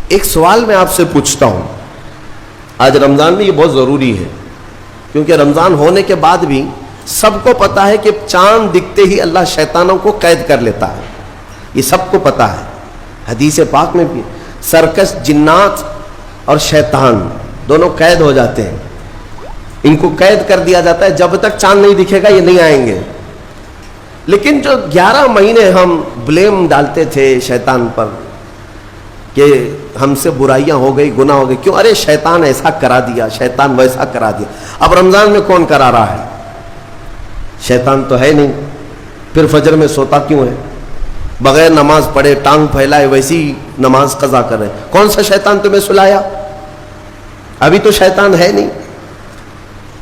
ایک سوال میں آپ سے پوچھتا ہوں، آج رمضان میں یہ بہت ضروری ہے، کیونکہ رمضان ہونے کے بعد بھی سب کو پتا ہے کہ چاند دکھتے ہی اللہ شیطانوں کو قید کر لیتا ہے، یہ سب کو پتا ہے۔ حدیث پاک میں بھی سرکش جنات اور شیطان دونوں قید ہو جاتے ہیں، ان کو قید کر دیا جاتا ہے، جب تک چاند نہیں دکھے گا یہ نہیں آئیں گے۔ لیکن جو 11 مہینے ہم بلیم ڈالتے تھے شیطان پر کہ ہم سے برائیاں ہو گئی، گناہ ہو گئی، کیوں؟ ارے شیطان ایسا کرا دیا، شیطان ویسا کرا دیا۔ اب رمضان میں کون کرا رہا ہے؟ شیطان تو ہے نہیں، پھر فجر میں سوتا کیوں ہے؟ بغیر نماز پڑھے ٹانگ پھیلائے ویسی نماز قضا کر رہے، کون سا شیطان تمہیں سلایا؟ ابھی تو شیطان ہے نہیں۔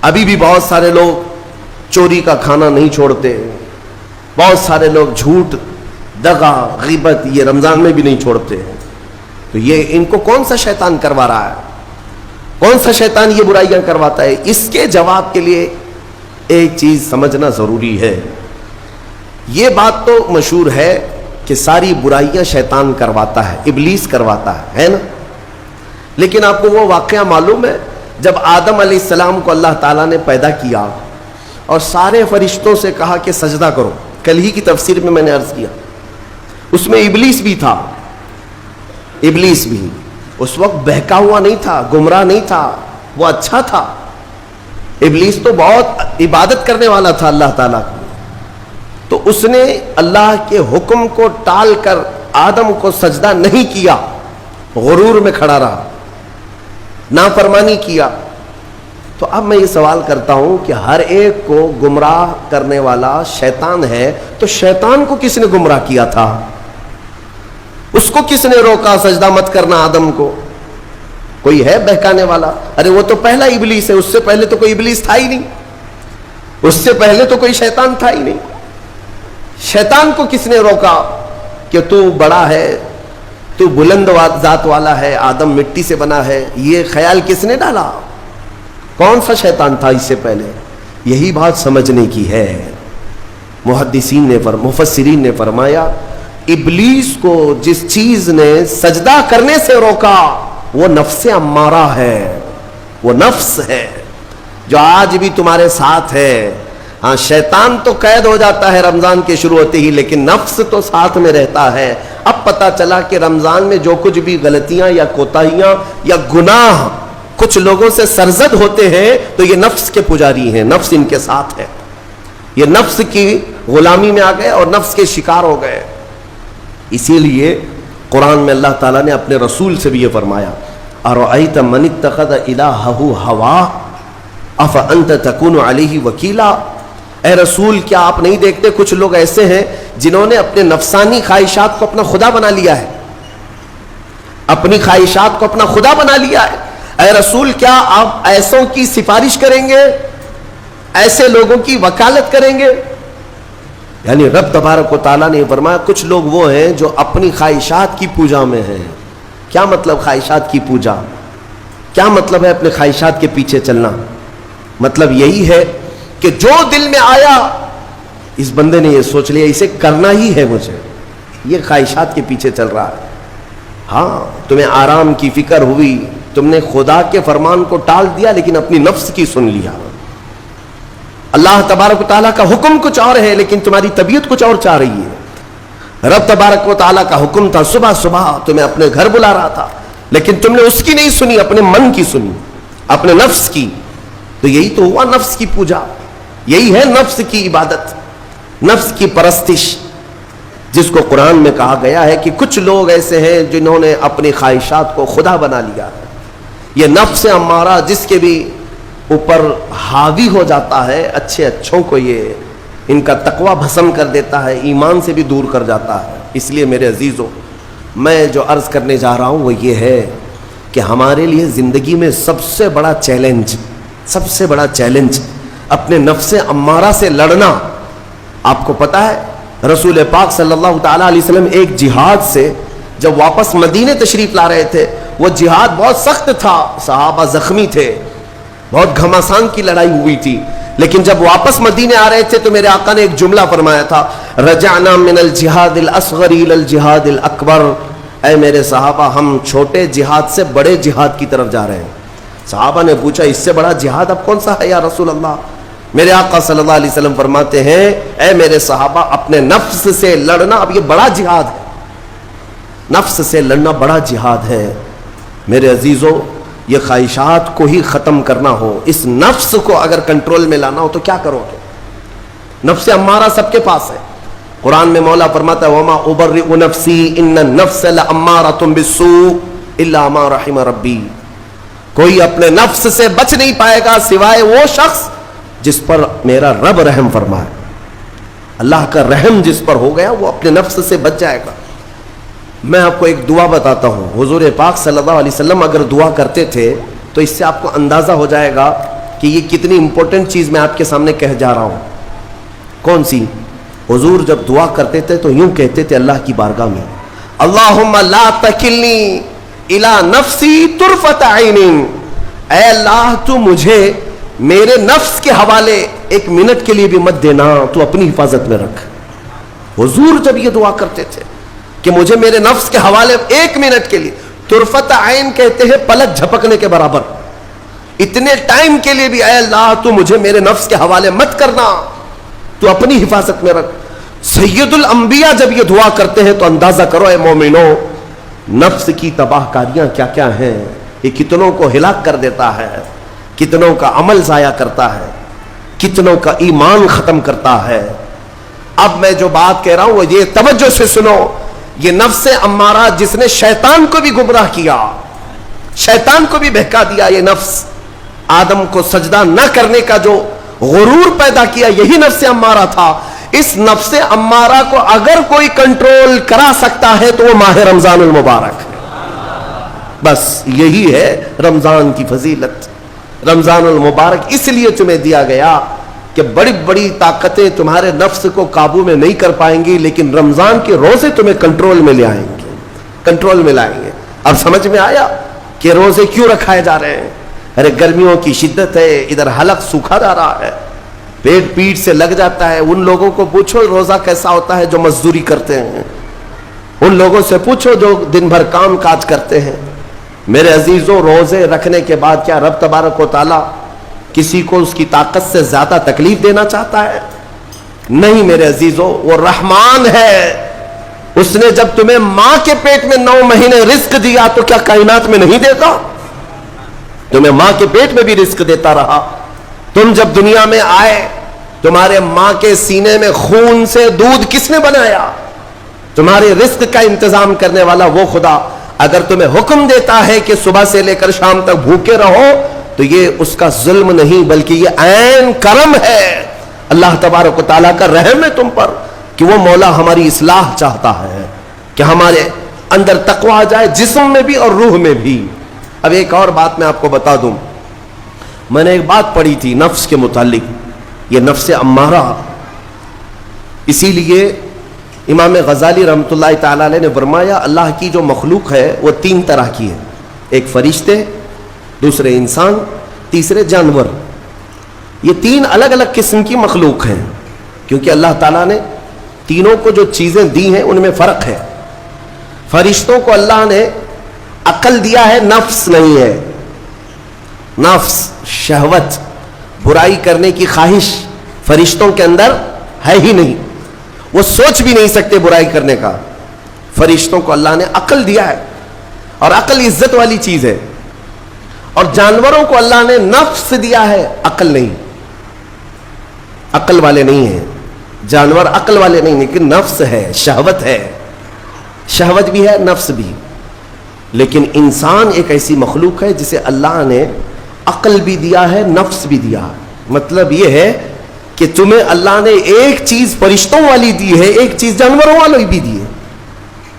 ابھی بھی بہت سارے لوگ چوری کا کھانا نہیں چھوڑتے، بہت سارے لوگ جھوٹ، دغا، غیبت یہ رمضان میں بھی نہیں چھوڑتے ہیں۔ تو یہ ان کو کون سا شیطان کروا رہا ہے؟ کون سا شیطان یہ برائیاں کرواتا ہے؟ اس کے جواب کے لیے ایک چیز سمجھنا ضروری ہے۔ یہ بات تو مشہور ہے کہ ساری برائیاں شیطان کرواتا ہے، ابلیس کرواتا ہے نا؟ لیکن آپ کو وہ واقعہ معلوم ہے جب آدم علیہ السلام کو اللہ تعالیٰ نے پیدا کیا اور سارے فرشتوں سے کہا کہ سجدہ کرو، کل ہی کی تفسیر میں نے عرض کیا، اس میں ابلیس بھی تھا۔ ابلیس بھی اس وقت بہکا ہوا نہیں تھا، گمراہ نہیں تھا، وہ اچھا تھا۔ ابلیس تو بہت عبادت کرنے والا تھا اللہ تعالیٰ کو، تو اس نے اللہ کے حکم کو ٹال کر آدم کو سجدہ نہیں کیا، غرور میں کھڑا رہا، نافرمانی کیا۔ تو اب میں یہ سوال کرتا ہوں کہ ہر ایک کو گمراہ کرنے والا شیطان ہے، تو شیطان کو کس نے گمراہ کیا تھا؟ اس کو کس نے روکا سجدہ مت کرنا آدم کو؟ کوئی ہے بہکانے والا؟ ارے وہ تو پہلا ابلیس ہے، اس سے پہلے تو کوئی ابلیس تھا ہی نہیں، اس سے پہلے تو کوئی شیطان تھا ہی نہیں۔ شیطان کو کس نے روکا کہ تو بڑا ہے، تو بلند ذات والا ہے، آدم مٹی سے بنا ہے؟ یہ خیال کس نے ڈالا؟ کون سا شیطان تھا اس سے پہلے؟ یہی بات سمجھنے کی ہے۔ محدثین نے مفسرین نے فرمایا ابلیس کو جس چیز نے سجدہ کرنے سے روکا وہ نفس امارہ ہے، وہ نفس ہے جو آج بھی تمہارے ساتھ ہے۔ ہاں شیطان تو قید ہو جاتا ہے رمضان کے شروع ہوتے ہی، لیکن نفس تو ساتھ میں رہتا ہے۔ اب پتا چلا کہ رمضان میں جو کچھ بھی غلطیاں یا کوتاہیاں یا گناہ کچھ لوگوں سے سرزد ہوتے ہیں تو یہ نفس کے پجاری ہیں، نفس ان کے ساتھ ہے، یہ نفس کی غلامی میں آ گئے اور نفس کے شکار ہو گئے۔ اسی لیے قرآن میں اللہ تعالیٰ نے اپنے رسول سے بھی یہ فرمایا اَرَأَيْتَ مَنِ اتَّخَذَ إِلَٰهَهُ هَوَاهُ أَفَأَنْتَ تَكُونُ عَلَيْهِ وَكِيلًا۔ اے رسول کیا آپ نہیں دیکھتے کچھ لوگ ایسے ہیں جنہوں نے اپنے نفسانی خواہشات کو اپنا خدا بنا لیا ہے، اپنی خواہشات کو اپنا خدا بنا لیا ہے۔ اے رسول کیا آپ ایسوں کی سفارش کریں گے، ایسے لوگوں کی وکالت کریں گے؟ یعنی رب تبارک و تعالیٰ نے فرمایا کچھ لوگ وہ ہیں جو اپنی خواہشات کی پوجا میں ہیں۔ کیا مطلب خواہشات کی پوجا؟ کیا مطلب ہے اپنے خواہشات کے پیچھے چلنا؟ مطلب یہی ہے کہ جو دل میں آیا اس بندے نے یہ سوچ لیا اسے کرنا ہی ہے مجھے، یہ خواہشات کے پیچھے چل رہا ہے۔ ہاں تمہیں آرام کی فکر ہوئی، تم نے خدا کے فرمان کو ٹال دیا لیکن اپنی نفس کی سن لیا۔ اللہ تبارک و تعالیٰ کا حکم کچھ اور ہے لیکن تمہاری طبیعت کچھ اور چاہ رہی ہے۔ رب تبارک و تعالیٰ کا حکم تھا صبح صبح تمہیں اپنے گھر بلا رہا تھا، لیکن تم نے اس کی نہیں سنی، اپنے من کی سنی، اپنے نفس کی۔ تو یہی تو ہوا نفس کی پوجا، یہی ہے نفس کی عبادت، نفس کی پرستش، جس کو قرآن میں کہا گیا ہے کہ کچھ لوگ ایسے ہیں جنہوں نے اپنی خواہشات کو خدا بنا لیا۔ یہ نفس امارہ جس کے بھی اوپر حاوی ہو جاتا ہے، اچھے اچھوں کو یہ ان کا تقوی بھسم کر دیتا ہے، ایمان سے بھی دور کر جاتا ہے۔ اس لیے میرے عزیزوں میں جو عرض کرنے جا رہا ہوں وہ یہ ہے کہ ہمارے لیے زندگی میں سب سے بڑا چیلنج اپنے نفس امارہ سے لڑنا۔ آپ کو پتا ہے رسول پاک صلی اللہ تعالیٰ علیہ وسلم ایک جہاد سے جب واپس مدینے تشریف لا رہے تھے، وہ جہاد بہت سخت تھا، صحابہ زخمی تھے، بہت گھماسان کی لڑائی ہوئی تھی، لیکن جب واپس مدینے آ رہے تھے تو میرے آقا نے ایک جملہ فرمایا تھا رجعنا من الجہاد الاصغر الى الجہاد الاکبر۔ اے میرے صحابہ ہم چھوٹے جہاد سے بڑے جہاد کی طرف جا رہے ہیں. صحابہ نے پوچھا اس سے بڑا جہاد اب کون سا ہے یا رسول اللہ؟ میرے آقا صلی اللہ علیہ وسلم فرماتے ہیں اے میرے صحابہ اپنے نفس سے لڑنا اب یہ بڑا جہاد ہے. نفس سے لڑنا بڑا جہاد ہے. میرے عزیزوں یہ خواہشات کو ہی ختم کرنا ہو, اس نفس کو اگر کنٹرول میں لانا ہو تو کیا کرو گے؟ نفس امارہ سب کے پاس ہے. قرآن میں مولا فرماتا ہے وما ابرئ نفسی ان النفس لامارۃ بالسوء الا ما رحم ربی. کوئی اپنے نفس سے بچ نہیں پائے گا سوائے وہ شخص جس پر میرا رب رحم فرمائے. اللہ کا رحم جس پر ہو گیا وہ اپنے نفس سے بچ جائے گا. میں آپ کو ایک دعا بتاتا ہوں. حضور پاک صلی اللہ علیہ وسلم اگر دعا کرتے تھے تو اس سے آپ کو اندازہ ہو جائے گا کہ یہ کتنی امپورٹنٹ چیز میں آپ کے سامنے کہہ جا رہا ہوں. کون سی؟ حضور جب دعا کرتے تھے تو یوں کہتے تھے اللہ کی بارگاہ میں اللہم لا تکلنی الی نفسی طرفۃ عین. اے اللہ تو مجھے میرے نفس کے حوالے ایک منٹ کے لیے بھی مت دینا, تو اپنی حفاظت میں رکھ. حضور جب یہ دعا کرتے تھے کہ مجھے میرے نفس کے حوالے ایک منٹ کے لیے, طرفۃ عین کہتے ہیں پلک جھپکنے کے برابر, اتنے ٹائم کے لیے بھی اے اللہ تو مجھے میرے نفس کے حوالے مت کرنا, تو اپنی حفاظت میں رکھ. سید الانبیاء جب یہ دعا کرتے ہیں تو اندازہ کرو اے مومنو نفس کی تباہ کاریاں کیا کیا ہیں. یہ کتنوں کو ہلاک کر دیتا ہے, کتنوں کا عمل ضائع کرتا ہے, کتنوں کا ایمان ختم کرتا ہے. اب میں جو بات کہہ رہا ہوں وہ یہ توجہ سے سنو. یہ نفس امارہ جس نے شیطان کو بھی گمراہ کیا, شیطان کو بھی بہکا دیا, یہ نفس آدم کو سجدہ نہ کرنے کا جو غرور پیدا کیا یہی نفس امارہ تھا. اس نفس امارہ کو اگر کوئی کنٹرول کرا سکتا ہے تو وہ ماہ رمضان المبارک ہے. بس یہی ہے رمضان کی فضیلت. رمضان المبارک اس لیے تمہیں دیا گیا کہ بڑی بڑی طاقتیں تمہارے نفس کو قابو میں نہیں کر پائیں گی, لیکن رمضان کے روزے تمہیں کنٹرول میں لے آئیں گے, کنٹرول میں لائیں گے. اب سمجھ میں آیا کہ روزے کیوں رکھائے جا رہے ہیں؟ ارے گرمیوں کی شدت ہے, ادھر حلق سوکھا جا رہا ہے, پیٹ پیٹ سے لگ جاتا ہے. ان لوگوں کو پوچھو روزہ کیسا ہوتا ہے جو مزدوری کرتے ہیں, ان لوگوں سے پوچھو جو دن بھر کام کاج کرتے ہیں. میرے عزیزوں روزے رکھنے کے بعد کیا رب تبارک و تعالی کسی کو اس کی طاقت سے زیادہ تکلیف دینا چاہتا ہے؟ نہیں میرے عزیزوں, وہ رحمان ہے. اس نے جب تمہیں ماں کے پیٹ میں 9 مہینے رزق دیا تو کیا کائنات میں نہیں دیتا؟ تمہیں ماں کے پیٹ میں بھی رزق دیتا رہا. تم جب دنیا میں آئے تمہارے ماں کے سینے میں خون سے دودھ کس نے بنایا؟ تمہارے رزق کا انتظام کرنے والا وہ خدا. اگر تمہیں حکم دیتا ہے کہ صبح سے لے کر شام تک بھوکے رہو تو یہ اس کا ظلم نہیں بلکہ یہ عین کرم ہے. اللہ تبارک و تعالیٰ کا رحم ہے تم پر کہ وہ مولا ہماری اصلاح چاہتا ہے کہ ہمارے اندر تقوی آ جائے, جسم میں بھی اور روح میں بھی. اب ایک اور بات میں آپ کو بتا دوں. میں نے ایک بات پڑھی تھی نفس کے متعلق, یہ نفس امارہ. اسی لیے امام غزالی رحمۃ اللہ تعالی علیہ نے فرمایا اللہ کی جو مخلوق ہے وہ 3 طرح کی ہے. ایک فرشتے, دوسرے انسان, تیسرے جانور. یہ 3 الگ الگ قسم کی مخلوق ہیں کیونکہ اللہ تعالیٰ نے تینوں کو جو چیزیں دی ہیں ان میں فرق ہے. فرشتوں کو اللہ نے عقل دیا ہے, نفس نہیں ہے. نفس, شہوت, برائی کرنے کی خواہش فرشتوں کے اندر ہے ہی نہیں, وہ سوچ بھی نہیں سکتے برائی کرنے کا. فرشتوں کو اللہ نے عقل دیا ہے اور عقل عزت والی چیز ہے. اور جانوروں کو اللہ نے نفس دیا ہے, عقل نہیں. عقل والے نہیں ہیں جانور, عقل والے نہیں, لیکن نفس ہے, شہوت ہے. شہوت بھی ہے, نفس بھی. لیکن انسان ایک ایسی مخلوق ہے جسے اللہ نے عقل بھی دیا ہے, نفس بھی دیا ہے. مطلب یہ ہے کہ تمہیں اللہ نے ایک چیز فرشتوں والی دی ہے, ایک چیز جانوروں والی بھی دی ہے.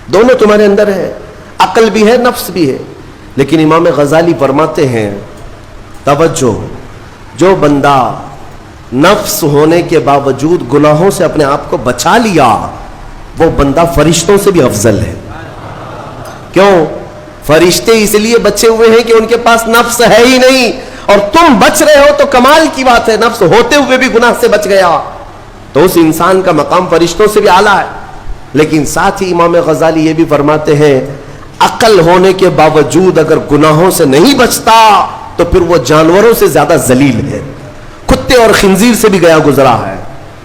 دونوں تمہارے اندر ہے, عقل بھی ہے, نفس بھی ہے. لیکن امام غزالی فرماتے ہیں توجہ, جو بندہ نفس ہونے کے باوجود گناہوں سے اپنے آپ کو بچا لیا وہ بندہ فرشتوں سے بھی افضل ہے. کیوں؟ فرشتے اس لیے بچے ہوئے ہیں کہ ان کے پاس نفس ہے ہی نہیں, اور تم بچ رہے ہو تو کمال کی بات ہے. نفس ہوتے ہوئے بھی گناہ سے بچ گیا تو اس انسان کا مقام فرشتوں سے بھی اعلیٰ ہے. لیکن ساتھ ہی امام غزالی یہ بھی فرماتے ہیں عقل ہونے کے باوجود اگر گناہوں سے نہیں بچتا تو پھر وہ جانوروں سے زیادہ ذلیل ہے، کتے اور خنزیر سے بھی گیا گزرا ہے،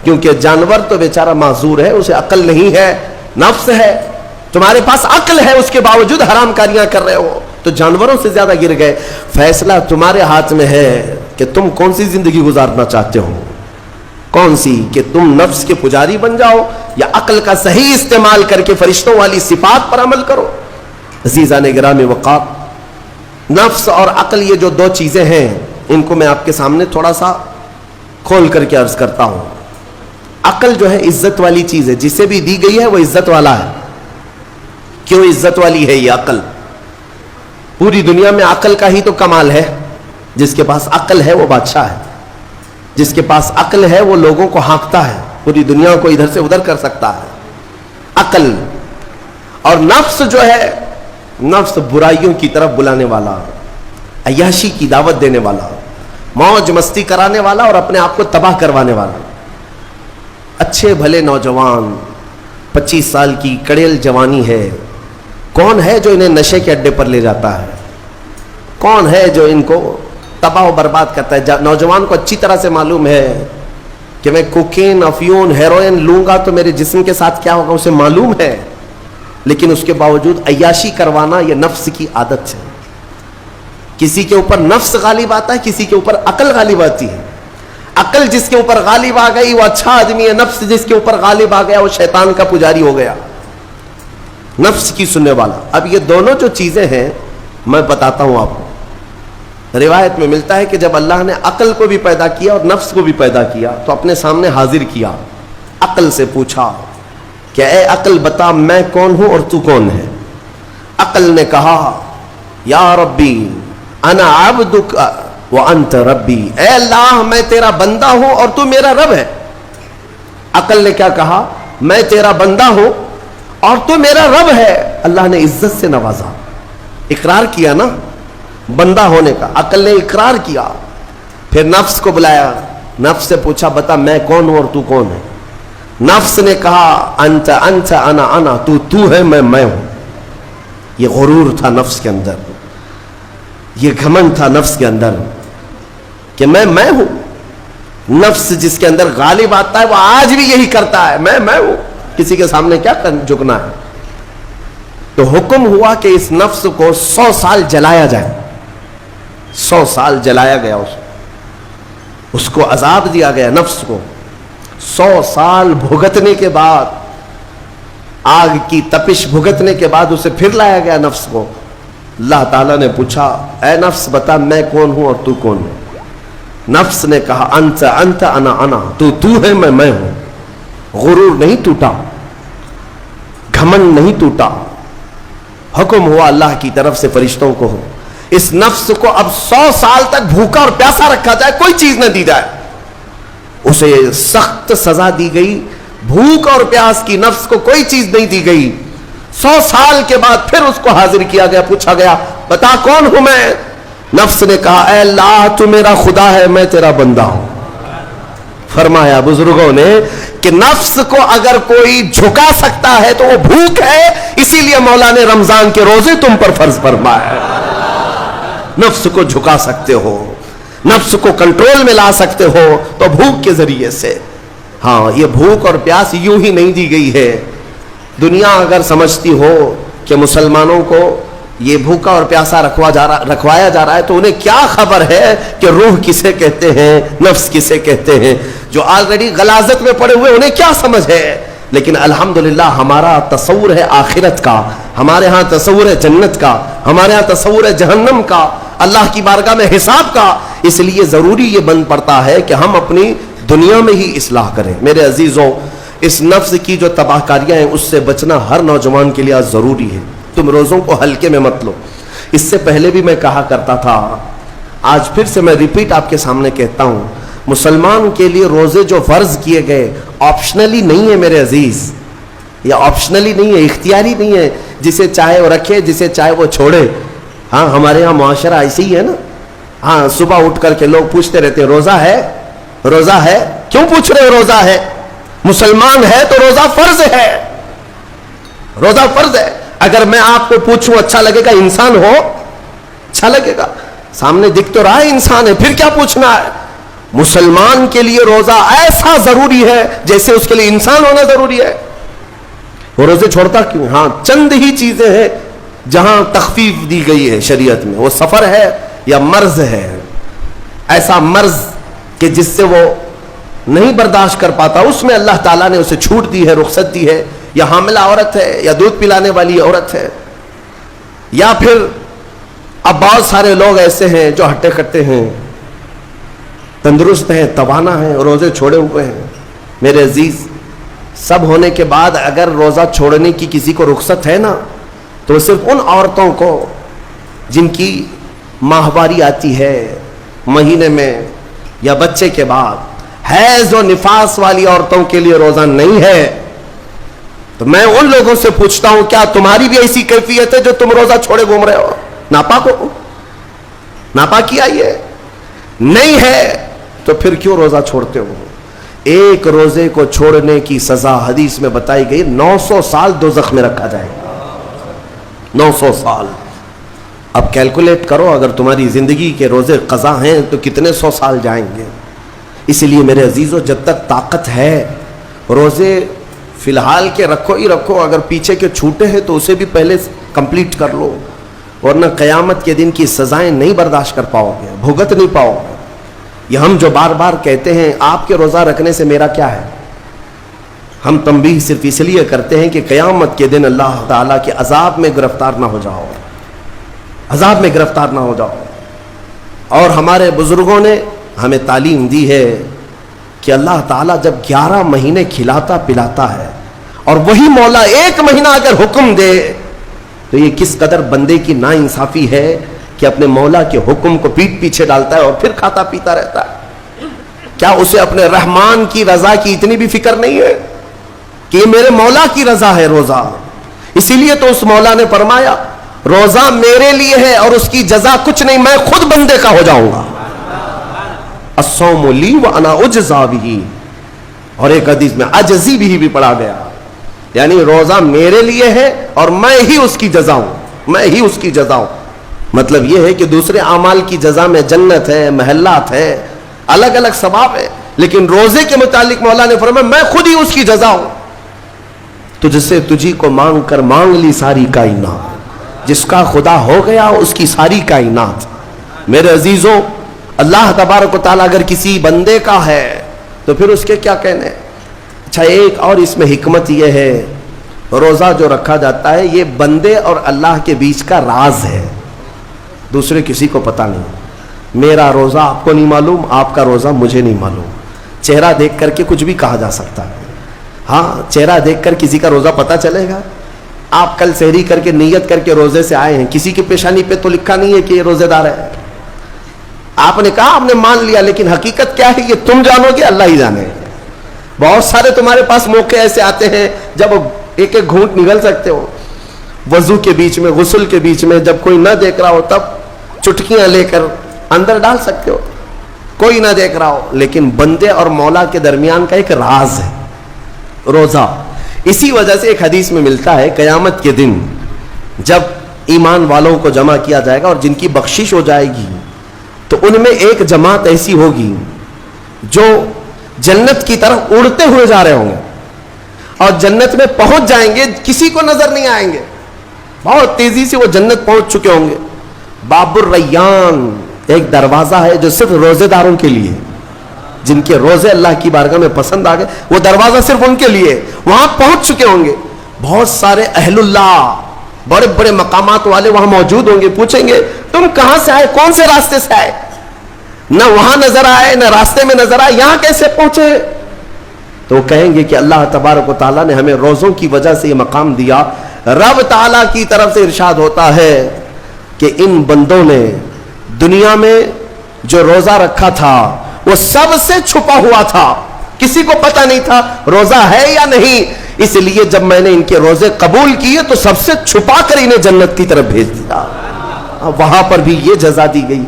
کیونکہ جانور تو بیچارہ معذور ہے، اسے عقل نہیں ہے، نفس ہے. تمہارے پاس عقل ہے، اس کے باوجود حرام کاریاں کر رہے ہو تو جانوروں سے زیادہ گر گئے. فیصلہ تمہارے ہاتھ میں ہے کہ تم کون سی زندگی گزارنا چاہتے ہو، کون سی، کہ تم نفس کے پجاری بن جاؤ یا عقل کا صحیح استعمال کر کے فرشتوں والی صفات پر عمل کرو. عزیزان گرامی وقار، نفس اور عقل یہ جو دو چیزیں ہیں ان کو میں آپ کے سامنے تھوڑا سا کھول کر کے عرض کرتا ہوں. عقل جو ہے عزت والی چیز ہے، جسے بھی دی گئی ہے وہ عزت والا ہے. کیوں عزت والی ہے یہ عقل؟ پوری دنیا میں عقل کا ہی تو کمال ہے. جس کے پاس عقل ہے وہ بادشاہ ہے، جس کے پاس عقل ہے وہ لوگوں کو ہانکتا ہے، پوری دنیا کو ادھر سے ادھر کر سکتا ہے. عقل. اور نفس جو ہے، نفس برائیوں کی طرف بلانے والا، عیاشی کی دعوت دینے والا، موج مستی کرانے والا اور اپنے آپ کو تباہ کروانے والا. اچھے بھلے نوجوان 25 سال کی کڑیل جوانی ہے، کون ہے جو انہیں نشے کے اڈے پر لے جاتا ہے؟ کون ہے جو ان کو تباہ و برباد کرتا ہے؟ نوجوان کو اچھی طرح سے معلوم ہے کہ میں کوکین، افیون، ہیروئن لوں گا تو میرے جسم کے ساتھ کیا ہوگا، اسے معلوم ہے. لیکن اس کے باوجود عیاشی کروانا یہ نفس کی عادت ہے. کسی کے اوپر نفس غالب آتا ہے، کسی کے اوپر عقل غالب آتی ہے. عقل جس کے اوپر غالب آ گئی وہ اچھا آدمی ہے، نفس جس کے اوپر غالب آ گیا وہ شیطان کا پجاری ہو گیا، نفس کی سننے والا. اب یہ دونوں جو چیزیں ہیں میں بتاتا ہوں آپ کو. روایت میں ملتا ہے کہ جب اللہ نے عقل کو بھی پیدا کیا اور نفس کو بھی پیدا کیا تو اپنے سامنے حاضر کیا، عقل سے پوچھا کہ اے عقل بتا میں کون ہوں اور تو کون ہے؟ عقل نے کہا یا ربی انا عبدک وانت ربی، اے اللہ میں تیرا بندہ ہوں اور تو میرا رب ہے. عقل نے کیا کہا؟ میں تیرا بندہ ہوں اور تو میرا رب ہے. اللہ نے عزت سے نوازا، اقرار کیا نا بندہ ہونے کا. عقل نے اقرار کیا. پھر نفس کو بلایا، نفس سے پوچھا بتا میں کون ہوں اور تو کون ہے؟ نفس نے کہا انت انت انا انا، تو ہے میں ہوں. یہ غرور تھا نفس کے اندر، یہ گھمنڈ تھا نفس کے اندر کہ میں ہوں. نفس جس کے اندر غالب آتا ہے وہ آج بھی یہی کرتا ہے، میں ہوں، کسی کے سامنے کیا جھکنا ہے. تو حکم ہوا کہ اس نفس کو 100 سال جلایا جائے. 100 سال جلایا گیا، اس کو عذاب دیا گیا نفس کو. 100 سال بھگتنے کے بعد، آگ کی تپش بھگتنے کے بعد اسے پھر لایا گیا نفس کو. اللہ تعالیٰ نے پوچھا اے نفس بتا میں کون ہوں اور تو کون ہے؟ نفس نے کہا انت انت انا انا، تو ہے میں ہوں. غرور نہیں ٹوٹا، گھمنڈ نہیں ٹوٹا. حکم ہوا اللہ کی طرف سے فرشتوں کو اس نفس کو اب 100 سال تک بھوکا اور پیاسا رکھا جائے، کوئی چیز نہ دی جائے. اسے سخت سزا دی گئی. بھوک اور پیاس کی نفس کو کوئی چیز نہیں دی گئی. 100 سال کے بعد پھر اس کو حاضر کیا گیا، پوچھا گیا بتا کون ہوں میں؟ نفس نے کہا اے اللہ تو میرا خدا ہے، میں تیرا بندہ ہوں. فرمایا بزرگوں نے کہ نفس کو اگر کوئی جھکا سکتا ہے تو وہ بھوک ہے، اسی لیے مولا نے رمضان کے روزے تم پر فرض فرمایا. نفس کو جھکا سکتے ہو، نفس کو کنٹرول میں لا سکتے ہو تو بھوک کے ذریعے سے. ہاں یہ بھوک اور پیاس یوں ہی نہیں دی گئی ہے. دنیا اگر سمجھتی ہو کہ مسلمانوں کو یہ بھوکا اور پیاسا رکھوایا جا رہا ہے تو انہیں کیا خبر ہے کہ روح کسے کہتے ہیں، نفس کسے کہتے ہیں. جو آلریڈی غلاظت میں پڑے ہوئے انہیں کیا سمجھ ہے. لیکن الحمدللہ ہمارا تصور ہے آخرت کا، ہمارے ہاں تصور ہے جنت کا، ہمارے ہاں تصور ہے جہنم کا، اللہ کی بارگاہ میں حساب کا. اس لیے ضروری یہ بن پڑتا ہے کہ ہم اپنی دنیا میں ہی اصلاح کریں. میرے عزیزوں اس نفس کی جو تباہ کاریاں ہیں اس سے بچنا ہر نوجوان کے لیے ضروری ہے. تم روزوں کو ہلکے میں مت لو. اس سے پہلے بھی میں کہا کرتا تھا، آج پھر سے میں ریپیٹ آپ کے سامنے کہتا ہوں، مسلمان کے لیے روزے جو فرض کیے گئے آپشنلی نہیں ہے میرے عزیز. یہ آپشنلی نہیں ہے، اختیاری نہیں ہے. جسے چاہے وہ رکھے، جسے چاہے وہ چھوڑے. ہاں ہمارے یہاں معاشرہ ایسے ہی ہے نا. ہاں صبح اٹھ کر کے لوگ پوچھتے رہتے ہیں روزہ ہے، روزہ ہے. کیوں پوچھ رہے ہو روزہ ہے؟ مسلمان ہے تو روزہ فرض ہے، روزہ فرض ہے. اگر میں آپ کو پوچھوں اچھا لگے گا انسان ہو؟ اچھا لگے گا؟ سامنے دکھ تو رہا ہے انسان ہے، پھر کیا پوچھنا ہے؟ مسلمان کے لیے روزہ ایسا ضروری ہے جیسے اس کے لیے انسان ہونا ضروری ہے۔ وہ روزے چھوڑتا کیوں؟ ہاں چند ہی چیزیں ہیں جہاں تخفیف دی گئی ہے شریعت میں، وہ سفر ہے یا مرض ہے، ایسا مرض کہ جس سے وہ نہیں برداشت کر پاتا، اس میں اللہ تعالیٰ نے اسے چھوٹ دی ہے، رخصت دی ہے، یا حاملہ عورت ہے، یا دودھ پلانے والی عورت ہے، یا پھر اب بہت سارے لوگ ایسے ہیں جو ہٹے کٹے ہیں، تندرست ہیں، توانا ہیں، روزے چھوڑے ہوئے ہیں۔ میرے عزیز، سب ہونے کے بعد اگر روزہ چھوڑنے کی کسی کو رخصت ہے نا، تو صرف ان عورتوں کو جن کی ماہواری آتی ہے مہینے میں یا بچے کے بعد، حیض و نفاس والی عورتوں کے لیے روزہ نہیں ہے۔ تو میں ان لوگوں سے پوچھتا ہوں، کیا تمہاری بھی ایسی کیفیت ہے جو تم روزہ چھوڑے گھوم رہے ہو؟ ناپاک ہو؟ ناپاکی آئی ہے؟ نہیں ہے تو پھر کیوں روزہ چھوڑتے ہو؟ ایک روزے کو چھوڑنے کی سزا حدیث میں بتائی گئی 900 سال دوزخ میں رکھا جائے گا۔ 900 سال۔ اب کیلکولیٹ کرو، اگر تمہاری زندگی کے روزے قضا ہیں تو کتنے 100 سال جائیں گے۔ اس لیے میرے عزیزو، جب تک طاقت ہے روزے فی الحال کے رکھو ہی رکھو، اگر پیچھے کے چھوٹے ہیں تو اسے بھی پہلے کمپلیٹ کر لو، ورنہ قیامت کے دن کی سزائیں نہیں برداشت کر پاؤ گے، بھگت نہیں پاؤ گے۔ یہ ہم جو بار بار کہتے ہیں آپ کے روزہ رکھنے سے میرا کیا ہے، ہم تنبیہ صرف اس لیے کرتے ہیں کہ قیامت کے دن اللہ تعالیٰ کے عذاب میں گرفتار نہ ہو جاؤ، عذاب میں گرفتار نہ ہو جاؤ۔ اور ہمارے بزرگوں نے ہمیں تعلیم دی ہے کہ اللہ تعالیٰ جب 11 مہینے کھلاتا پلاتا ہے اور وہی مولا 1 مہینہ اگر حکم دے تو یہ کس قدر بندے کی ناانصافی ہے کہ اپنے مولا کے حکم کو پیٹ پیچھے ڈالتا ہے اور پھر کھاتا پیتا رہتا ہے۔ کیا اسے اپنے رحمان کی رضا کی اتنی بھی فکر نہیں ہے کہ یہ میرے مولا کی رضا ہے روزہ؟ اسی لیے تو اس مولا نے فرمایا روزہ میرے لیے ہے اور اس کی جزا کچھ نہیں، میں خود بندے کا ہو جاؤں گا۔ الصوم لی وانا اجزا بہ، اور ایک حدیث میں اجزی بھی پڑھا گیا، یعنی روزہ میرے لیے ہے اور میں ہی اس کی جزا ہوں، میں ہی اس کی جزا ہوں۔ مطلب یہ ہے کہ دوسرے اعمال کی جزا میں جنت ہے، محلات ہے، الگ الگ ثواب ہے، لیکن روزے کے متعلق مولا نے فرمایا میں خود ہی اس کی جزا ہوں۔ تجھ سے تجھی کو مانگ کر مانگ لی ساری کائنات، جس کا خدا ہو گیا اس کی ساری کائنات۔ میرے عزیزوں، اللہ تبارک و تعالیٰ اگر کسی بندے کا ہے تو پھر اس کے کیا کہنے۔ اچھا، ایک اور اس میں حکمت یہ ہے، روزہ جو رکھا جاتا ہے یہ بندے اور اللہ کے بیچ کا راز ہے، دوسرے کسی کو پتہ نہیں۔ میرا روزہ آپ کو نہیں معلوم، آپ کا روزہ مجھے نہیں معلوم۔ چہرہ دیکھ کر کے کچھ بھی کہا جا سکتا ہے، ہاں چہرہ دیکھ کر کسی کا روزہ پتہ چلے گا۔ آپ کل سحری کر کے نیت کر کے روزے سے آئے ہیں، کسی کی پیشانی پہ تو لکھا نہیں ہے کہ یہ روزے دار ہے، آپ نے کہا، آپ نے مان لیا، لیکن حقیقت کیا ہے یہ تم جانو گے، اللہ ہی جانے۔ بہت سارے تمہارے پاس موقع ایسے آتے ہیں جب ایک ایک گھونٹ نگل سکتے ہو، وضو کے بیچ میں، غسل کے بیچ میں، جب کوئی نہ دیکھ رہا ہو تب چٹکیاں لے کر اندر ڈال سکتے ہو، کوئی نہ دیکھ رہا ہو۔ لیکن بندے اور مولا کے درمیان کا ایک راز ہے روزہ۔ اسی وجہ سے ایک حدیث میں ملتا ہے قیامت کے دن جب ایمان والوں کو جمع کیا جائے گا اور جن کی بخشش ہو جائے گی تو ان میں ایک جماعت ایسی ہوگی جو جنت کی طرف اڑتے ہوئے جا رہے ہوں گے اور جنت میں پہنچ جائیں گے، کسی کو نظر نہیں آئیں گے، بہت تیزی سے وہ جنت پہنچ چکے ہوں گے۔ باب الریان ایک دروازہ ہے جو صرف روزے داروں کے لیے، جن کے روزے اللہ کی بارگاہ میں پسند آ گئے، وہ دروازہ صرف ان کے لیے، وہاں پہنچ چکے ہوں گے۔ بہت سارے اہل اللہ، بڑے بڑے مقامات والے وہاں موجود ہوں گے، پوچھیں گے تم کہاں سے آئے، کون سے راستے سے آئے؟ نہ وہاں نظر آئے نہ راستے میں نظر آئے، یہاں کیسے پہنچے؟ تو وہ کہیں گے کہ اللہ تبارک و تعالیٰ نے ہمیں روزوں کی وجہ سے یہ مقام دیا۔ رب تعالیٰ کی طرف سے ارشاد ہوتا ہے کہ ان بندوں نے دنیا میں جو روزہ رکھا تھا وہ سب سے چھپا ہوا تھا، کسی کو پتہ نہیں تھا روزہ ہے یا نہیں، اس لیے جب میں نے ان کے روزے قبول کیے تو سب سے چھپا کر انہیں جنت کی طرف بھیج دیا۔ وہاں پر بھی یہ جزا دی گئی۔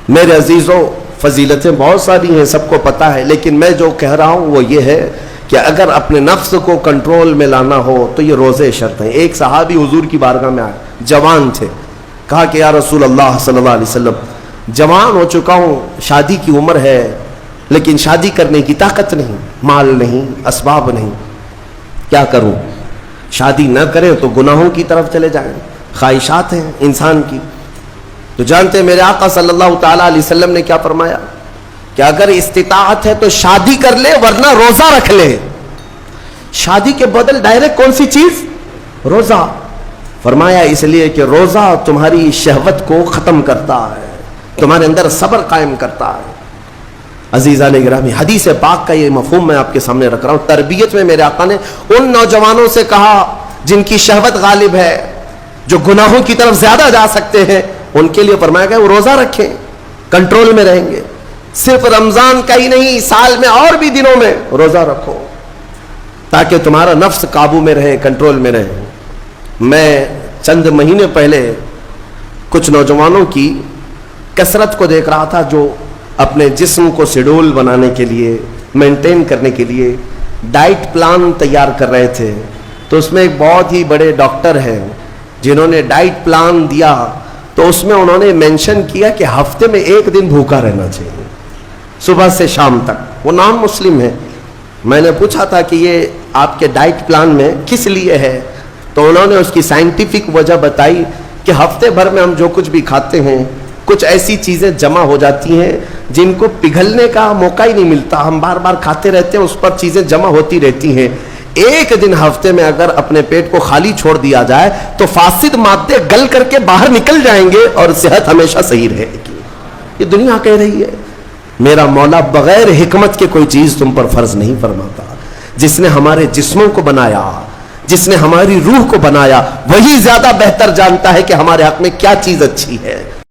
میرے عزیزوں، فضیلتیں بہت ساری ہیں، سب کو پتہ ہے، لیکن میں جو کہہ رہا ہوں وہ یہ ہے کہ کہ اگر اپنے نفس کو کنٹرول میں لانا ہو تو یہ روزے شرط ہیں. ایک صحابی حضور کی بارگاہ میں آئے, جوان تھے, کہا کہ یا رسول اللہ صلی اللہ علیہ وسلم, جوان ہو چکا ہوں, شادی کی عمر ہے, لیکن شادی کرنے کی طاقت نہیں, مال نہیں, اسباب نہیں, کیا کروں؟ شادی نہ کریں تو گناہوں کی طرف چلے جائیں, خواہشات ہیں انسان کی. تو جانتے ہیں میرے آقا صلی اللہ تعالیٰ علیہ وسلم نے کیا فرمایا کہ اگر استطاعت ہے تو شادی کر لے, ورنہ روزہ رکھ لے. شادی کے بدل ڈائریکٹ کون سی چیز؟ روزہ. فرمایا اس لیے کہ روزہ تمہاری شہوت کو ختم کرتا ہے, تمہارے اندر صبر قائم کرتا ہے. عزیزان گرامی, حدیث پاک کا یہ مفہوم میں آپ کے سامنے رکھ رہا ہوں. تربیت میں میرے آقا نے ان نوجوانوں سے کہا جن کی شہوت غالب ہے, جو گناہوں کی طرف زیادہ جا سکتے ہیں, ان کے لیے فرمایا گیا وہ روزہ رکھیں, کنٹرول میں رہیں گے. صرف رمضان کا ہی نہیں, سال میں اور بھی دنوں میں روزہ رکھو تاکہ تمہارا نفس قابو میں رہے, کنٹرول میں رہے. میں چند مہینے پہلے کچھ نوجوانوں کی کثرت کو دیکھ رہا تھا جو اپنے جسم کو شیڈول بنانے کے لیے, مینٹین کرنے کے لیے ڈائٹ پلان تیار کر رہے تھے. تو اس میں ایک بہت ہی بڑے ڈاکٹر ہیں جنہوں نے ڈائٹ پلان دیا, تو اس میں انہوں نے مینشن کیا کہ ہفتے میں ایک دن بھوکا رہنا چاہیے, صبح سے شام تک. وہ نان مسلم ہے. میں نے پوچھا تھا کہ یہ آپ کے ڈائٹ پلان میں کس لیے ہے, تو انہوں نے اس کی سائنٹیفک وجہ بتائی کہ ہفتے بھر میں ہم جو کچھ بھی کھاتے ہیں, کچھ ایسی چیزیں جمع ہو جاتی ہیں جن کو پگھلنے کا موقع ہی نہیں ملتا, ہم بار بار کھاتے رہتے ہیں, اس پر چیزیں جمع ہوتی رہتی ہیں. ایک دن ہفتے میں اگر اپنے پیٹ کو خالی چھوڑ دیا جائے تو فاسد مادے گل کر کے باہر نکل جائیں گے اور صحت ہمیشہ صحیح رہے گی. یہ دنیا کہہ رہی ہے. میرا مولا بغیر حکمت کے کوئی چیز تم پر فرض نہیں فرماتا. جس نے ہمارے جسموں کو بنایا, جس نے ہماری روح کو بنایا, وہی زیادہ بہتر جانتا ہے کہ ہمارے حق میں کیا چیز اچھی ہے.